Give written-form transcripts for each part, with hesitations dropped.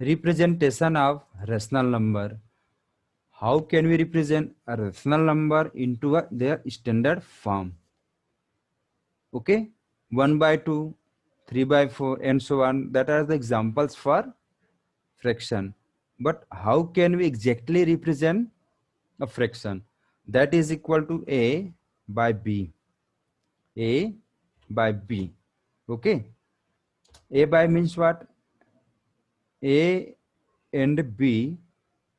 representation of rational number. How can we represent a rational number into their standard form? Okay, 1 by 2, 3 by 4, and so on. That are the examples for fraction. But how can we exactly represent a fraction? That is equal to a by b. A by b. Okay, a by means what? A and b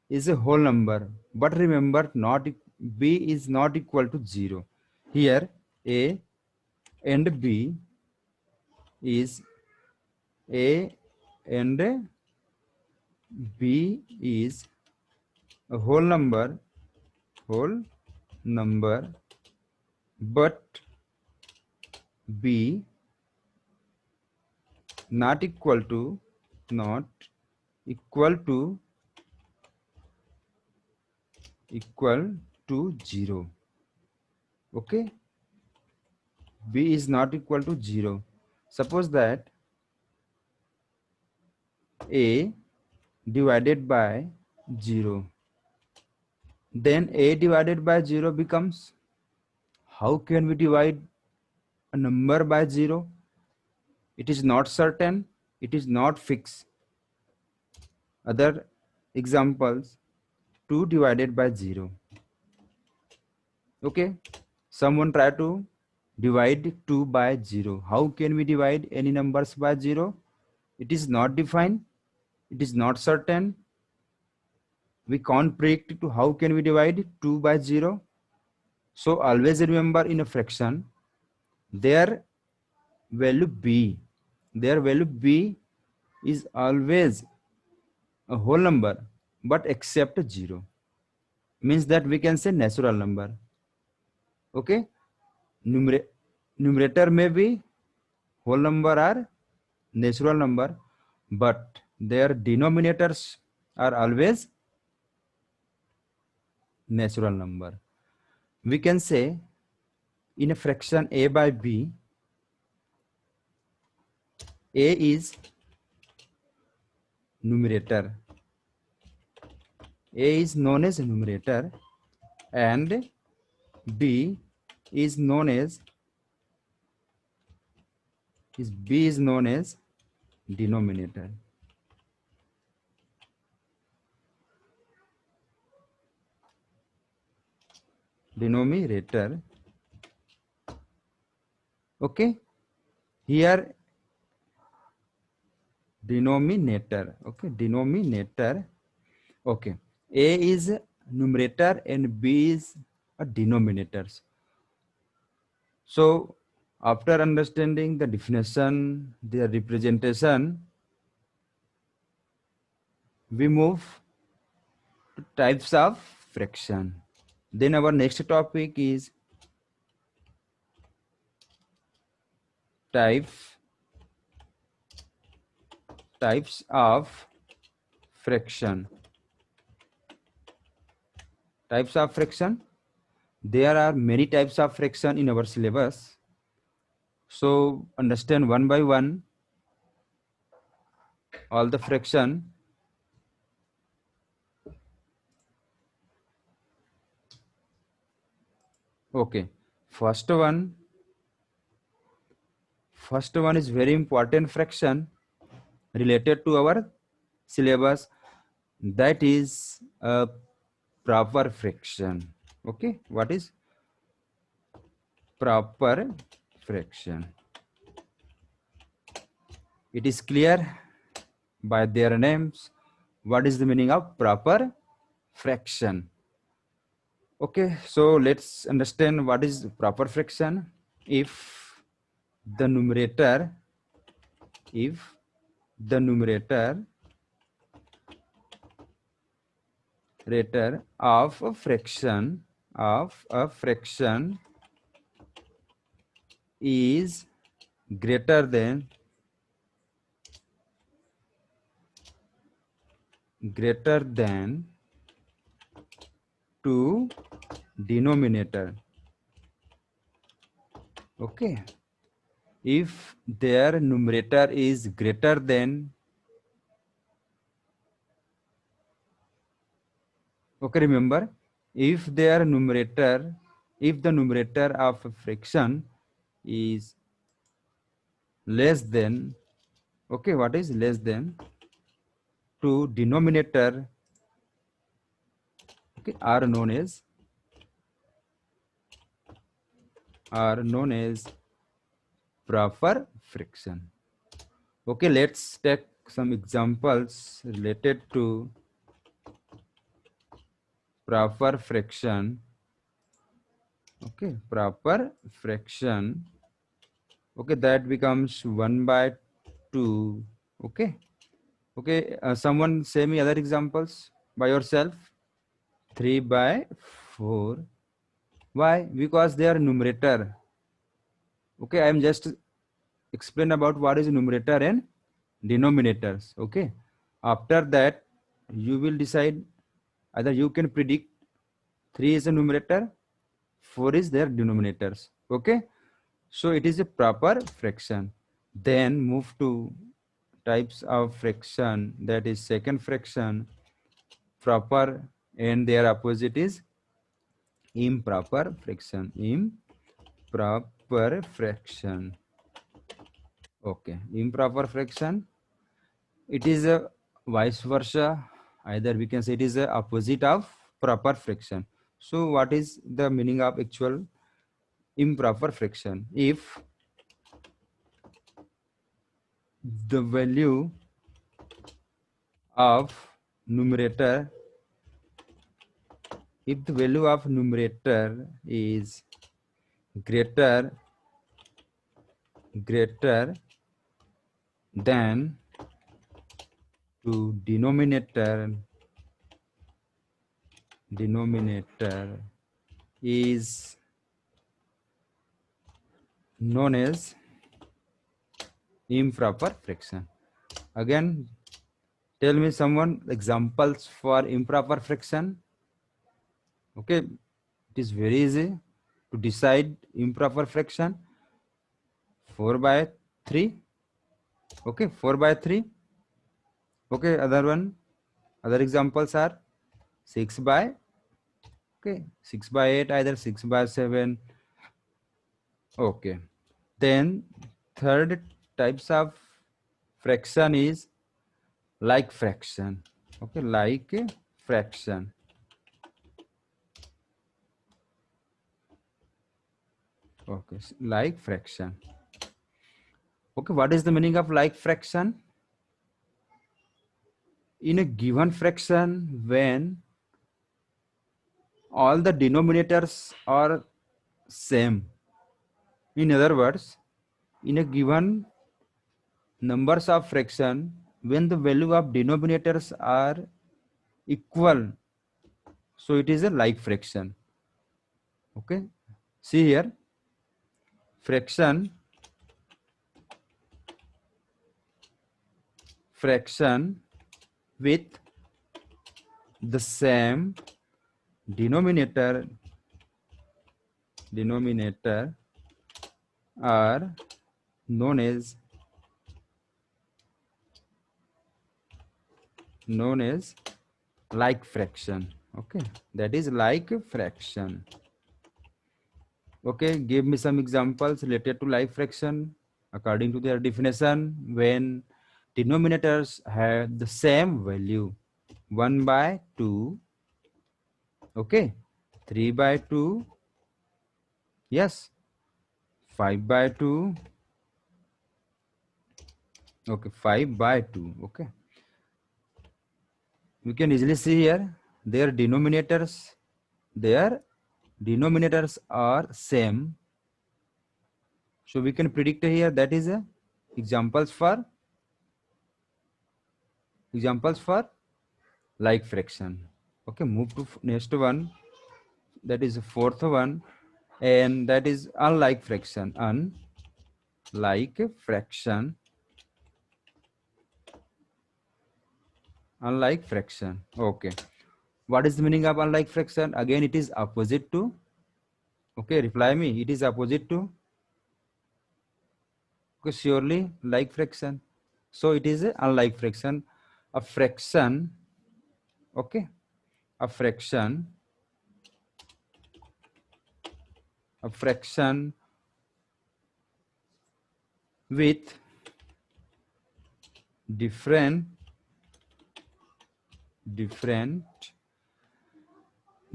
is a whole number, but remember, not b is not equal to 0. Here a and b is a and b is a whole number, but b not not equal to equal to 0. Okay, b is not equal to 0. Suppose that a divided by 0, then a divided by 0 becomes, how can we divide a number by 0? It is not certain, it is not fixed. Other examples, 2 divided by 0. Okay, someone try to divide 2 by 0. How can we divide any numbers by 0? It is not defined, it is not certain. We can't predict to how can we divide 2 by 0. So always remember, in a fraction, their value b, is always a whole number, but except 0. Means that we can say natural number. Okay, numerator may be whole number or natural number, but their denominators are always natural number. We can say in a fraction a by b, a is numerator, a is known as numerator, and b is known as denominator. Okay, here denominator. Okay, a is numerator and b is a denominators. So after understanding the definition, the representation, we move to types of fraction. Then our next topic is types of fraction. Types of fraction. There are many types of fraction in our syllabus. So understand one by one all the fraction. Okay, first one is very important fraction related to our syllabus. That is a proper fraction. Okay, what is proper fraction? It is clear by their names what is the meaning of proper fraction. Okay, so let's understand what is proper fraction. If the numerator of a fraction is greater than two denominator. Okay, if their numerator is greater than Okay, remember, if their numerator, if the numerator of a fraction is less than, okay, what is less than to denominator, okay, are known as proper fraction. Okay, let's take some examples related to proper fraction. Okay, proper fraction. Okay, that becomes 1 by 2. Okay, okay, someone say me other examples by yourself. 3 by 4. Why? Because they are numerator. Okay, I am just explain about what is numerator and denominators. Okay, after that you will decide, either you can predict 3 is a numerator, 4 is their denominators. Okay, so it is a proper fraction. Then move to types of fraction, that is second fraction, proper, and their opposite is improper fraction. Improper fraction. Okay, improper fraction, it is a vice versa, either we can say it is a opposite of proper fraction. So what is the meaning of actual improper fraction? If the value of numerator, if the value of numerator is greater than to denominator is known as improper fraction. Again, tell me someone examples for improper fraction. Okay, it is very easy to decide improper fraction. 4 by 3. Okay, 4 by 3. Okay, other examples are 6 by, okay, 6 by 8, either 6 by 7. Okay, then third types of fraction is like fraction. Okay, like fraction. Okay, like fraction. Okay, what is the meaning of like fraction? In a given fraction, when all the denominators are same. In other words, in a given numbers of fraction, when the value of denominators are equal, so it is a like fraction. Okay, see here, fraction with the same denominator are known as like fraction. Okay, that is like fraction. Okay, give me some examples related to like fraction according to their definition. When denominators have the same value, 1 by 2, okay, 3 by 2, yes, 5 by 2, okay, 5 by 2. Okay, we can easily see here their denominators are same, so we can predict here that is a examples for like fraction. Okay, move to next one, that is the fourth one, and that is unlike fraction. Unlike fraction. Okay, what is the meaning of unlike fraction? Again, it is opposite to, okay, reply me, it is opposite to, okay, surely like fraction. So it is a unlike fraction. A fraction, okay, a fraction with different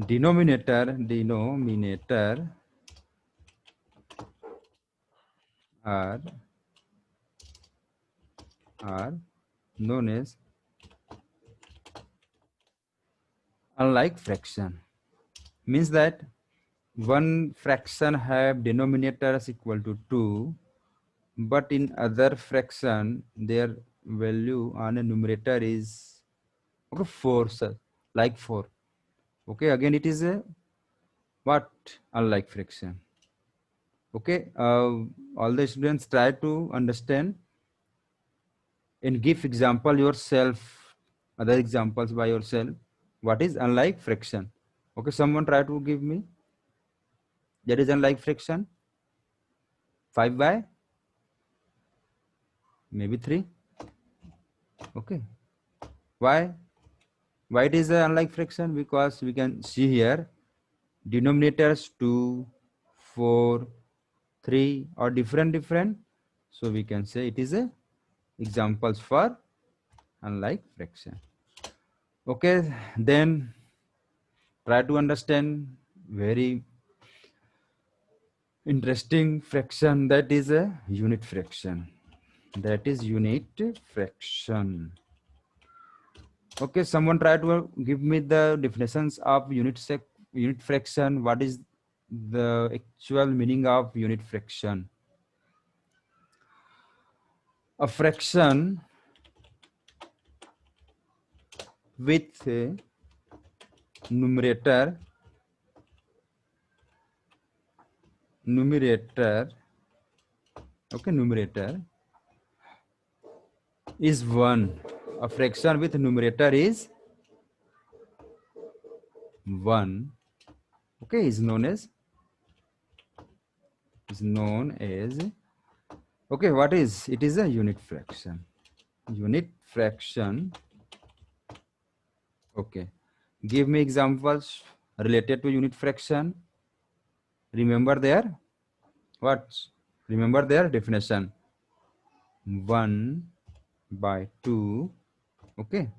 denominator are known as unlike fraction. Means that one fraction have denominators equal to 2, but in other fraction their value on a numerator is 4, sir, like 4. Okay, again it is a what? Unlike fraction. Okay, all the students try to understand and give example yourself, other examples by yourself. What is unlike fraction? Okay, someone try to give me. That is unlike fraction. 5 by maybe 3. Okay. Why? Why it is unlike fraction? Because we can see here denominators 2, 4, 3 are different. So we can say it is a examples for unlike fraction. Okay, then try to understand very interesting fraction, that is a unit fraction. That is unit fraction. Okay, someone try to give me the definitions of unit fraction. What is the actual meaning of unit fraction? A fraction with a numerator okay, numerator is 1. A fraction with numerator is 1. Okay, is known as okay, what is it? Is a unit fraction. Unit fraction. Okay, give me examples related to unit fraction. Remember their what? Remember their definition. 1 by 2. Okay,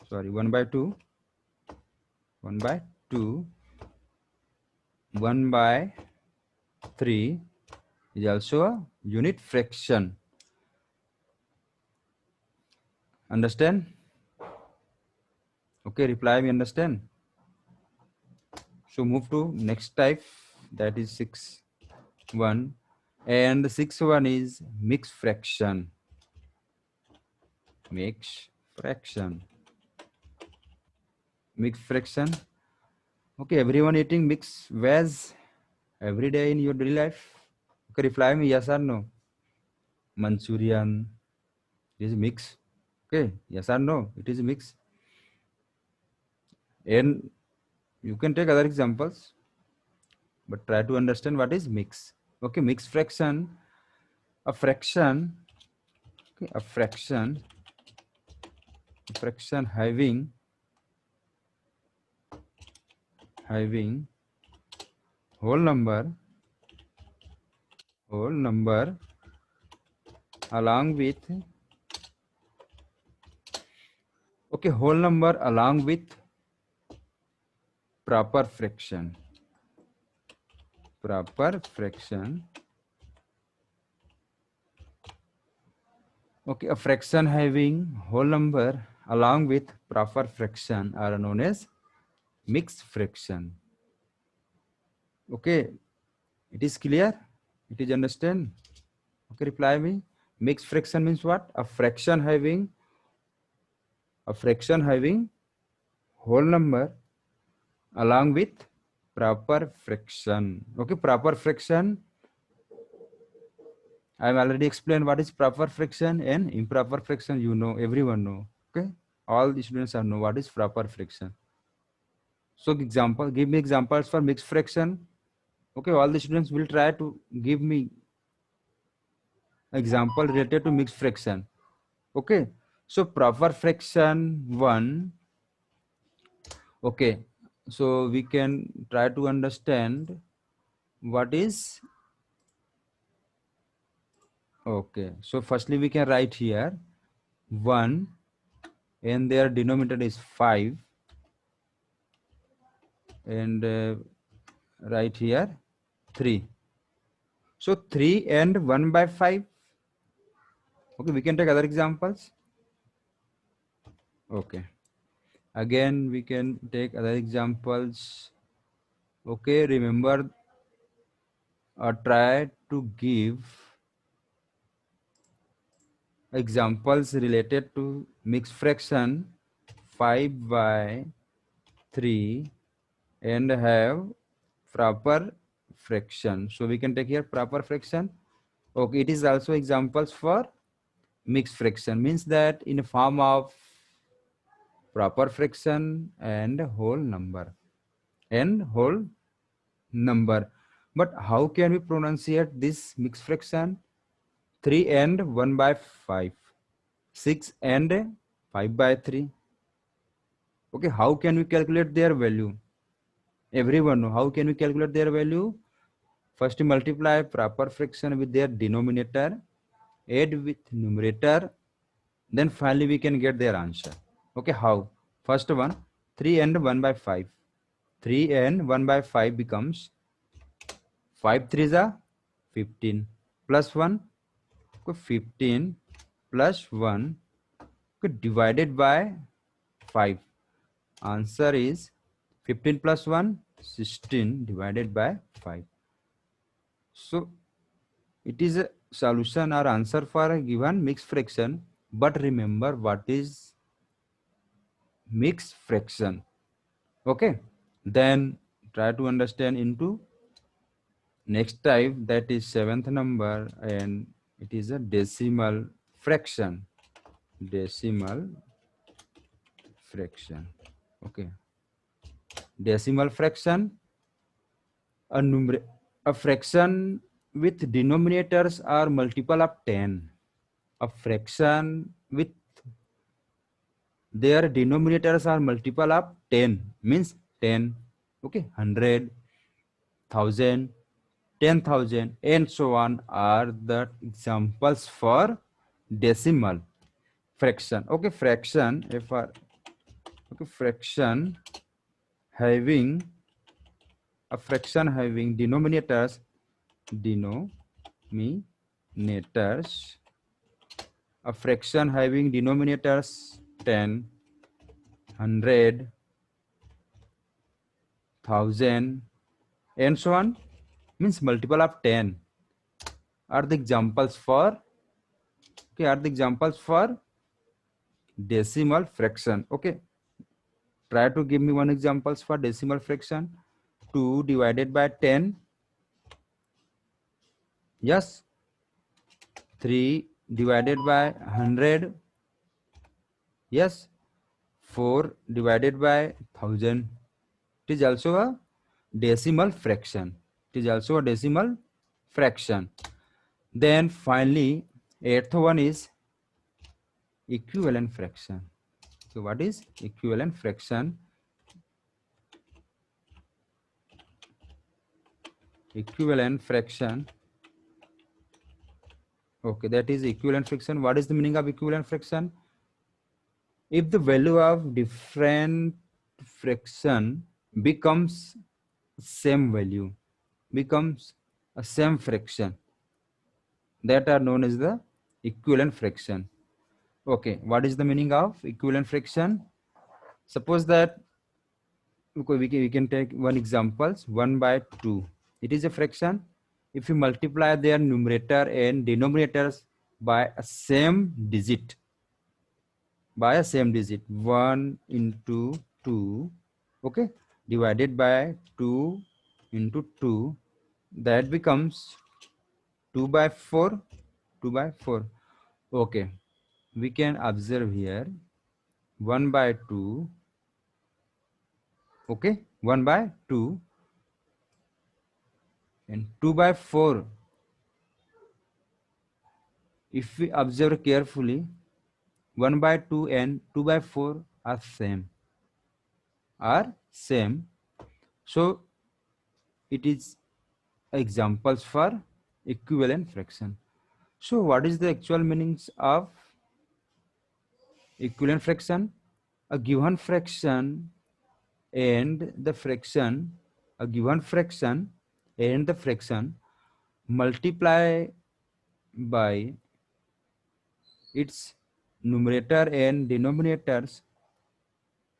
sorry, 1 by 2. 1 by 2. 1 by 3 is also a unit fraction. Understand? Okay, reply me, understand? So move to next type, that is 6, 1. And the 6th one is mixed fraction. Mixed fraction. Okay, everyone eating mixed veg every day in your daily life? Okay, reply me yes or no. Manchurian is mixed. Okay, yes or no, it is mixed. And you can take other examples, but try to understand what is mix. Okay, mixed fraction. A fraction. Okay, a fraction having whole number along with whole number along with proper fraction. Okay, a fraction having whole number along with proper fraction are known as mixed fraction. Okay, it is clear? It is understand? Okay, reply me. Mixed fraction means what? A fraction having whole number along with proper fraction. Okay, proper fraction. I have already explained what is proper fraction and improper fraction. You know, everyone know. Okay, all the students are know what is proper fraction. So example, give me examples for mixed fraction. Okay, all the students will try to give me example related to mixed fraction. Okay, so proper fraction 1. Okay, so we can try to understand what is. Okay, so firstly we can write here 1 and their denominator is 5, and right here 3. So 3 and 1 by 5. Okay, we can take other examples. Okay, again we can take other examples. Okay, remember or try to give examples related to mixed fraction 5 by 3 and have proper fraction. So we can take here proper fraction. Okay, it is also examples for mixed fraction, means that in a form of proper fraction and whole number But how can we pronunciate this mixed fraction? 3 and 1 by 5, 6 and 5 by 3. Okay, how can we calculate their value? Everyone know how can we calculate their value? First multiply proper fraction with their denominator, add with numerator, then finally we can get their answer. Okay, how? First one, 3 and 1 by 5. 3 and 1 by 5 becomes 5 3s are 15 plus 1, 15 plus 1 divided by 5. Answer is 15 plus 1, 16 divided by 5. So it is a solution or answer for a given mixed fraction. But remember what is mixed fraction. Okay, then try to understand into next type, that is seventh number, and it is a decimal fraction. Decimal fraction. Okay, decimal fraction, a fraction with denominators are multiple of 10. A fraction with their denominators are multiple of 10 means 10. Okay, 100, 1000, 10,000 and so on are the examples for decimal fraction. Okay, fraction having a fraction having denominators a fraction having denominators 10, 100, 1000 and so on means multiple of 10 are the examples for decimal fraction. Okay, try to give me one examples for decimal fraction. 2 divided by 10. Yes. 3 divided by 100. Yes. 4 divided by 1000. It is also a decimal fraction. Then finally, eighth one is equivalent fraction. So what is equivalent fraction? Equivalent fraction. Okay, that is equivalent fraction. What is the meaning of equivalent fraction? If the value of different fraction becomes same value, becomes a same fraction, that are known as the equivalent fraction. Okay, what is the meaning of equivalent fraction? Suppose that we can take one examples, 1 by 2. It is a fraction. If you multiply their numerator and denominators by a same digit, 1 into 2, okay, divided by 2 into 2, that becomes 2 by 4. Okay, we can observe here 1 by 2. Okay, 1 by 2 and 2 by 4. If we observe carefully, 1 by 2 and 2 by 4 are same. same. So it is examples for equivalent fraction. So what is the actual meanings of equivalent fraction? A given fraction and the fraction, a given fraction and the fraction multiply by its numerator and denominators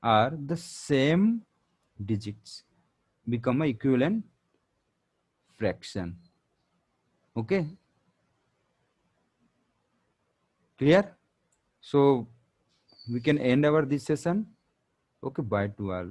are the same digits become a equivalent fraction. Okay, clear? So we can end our this session. Okay, bye to all.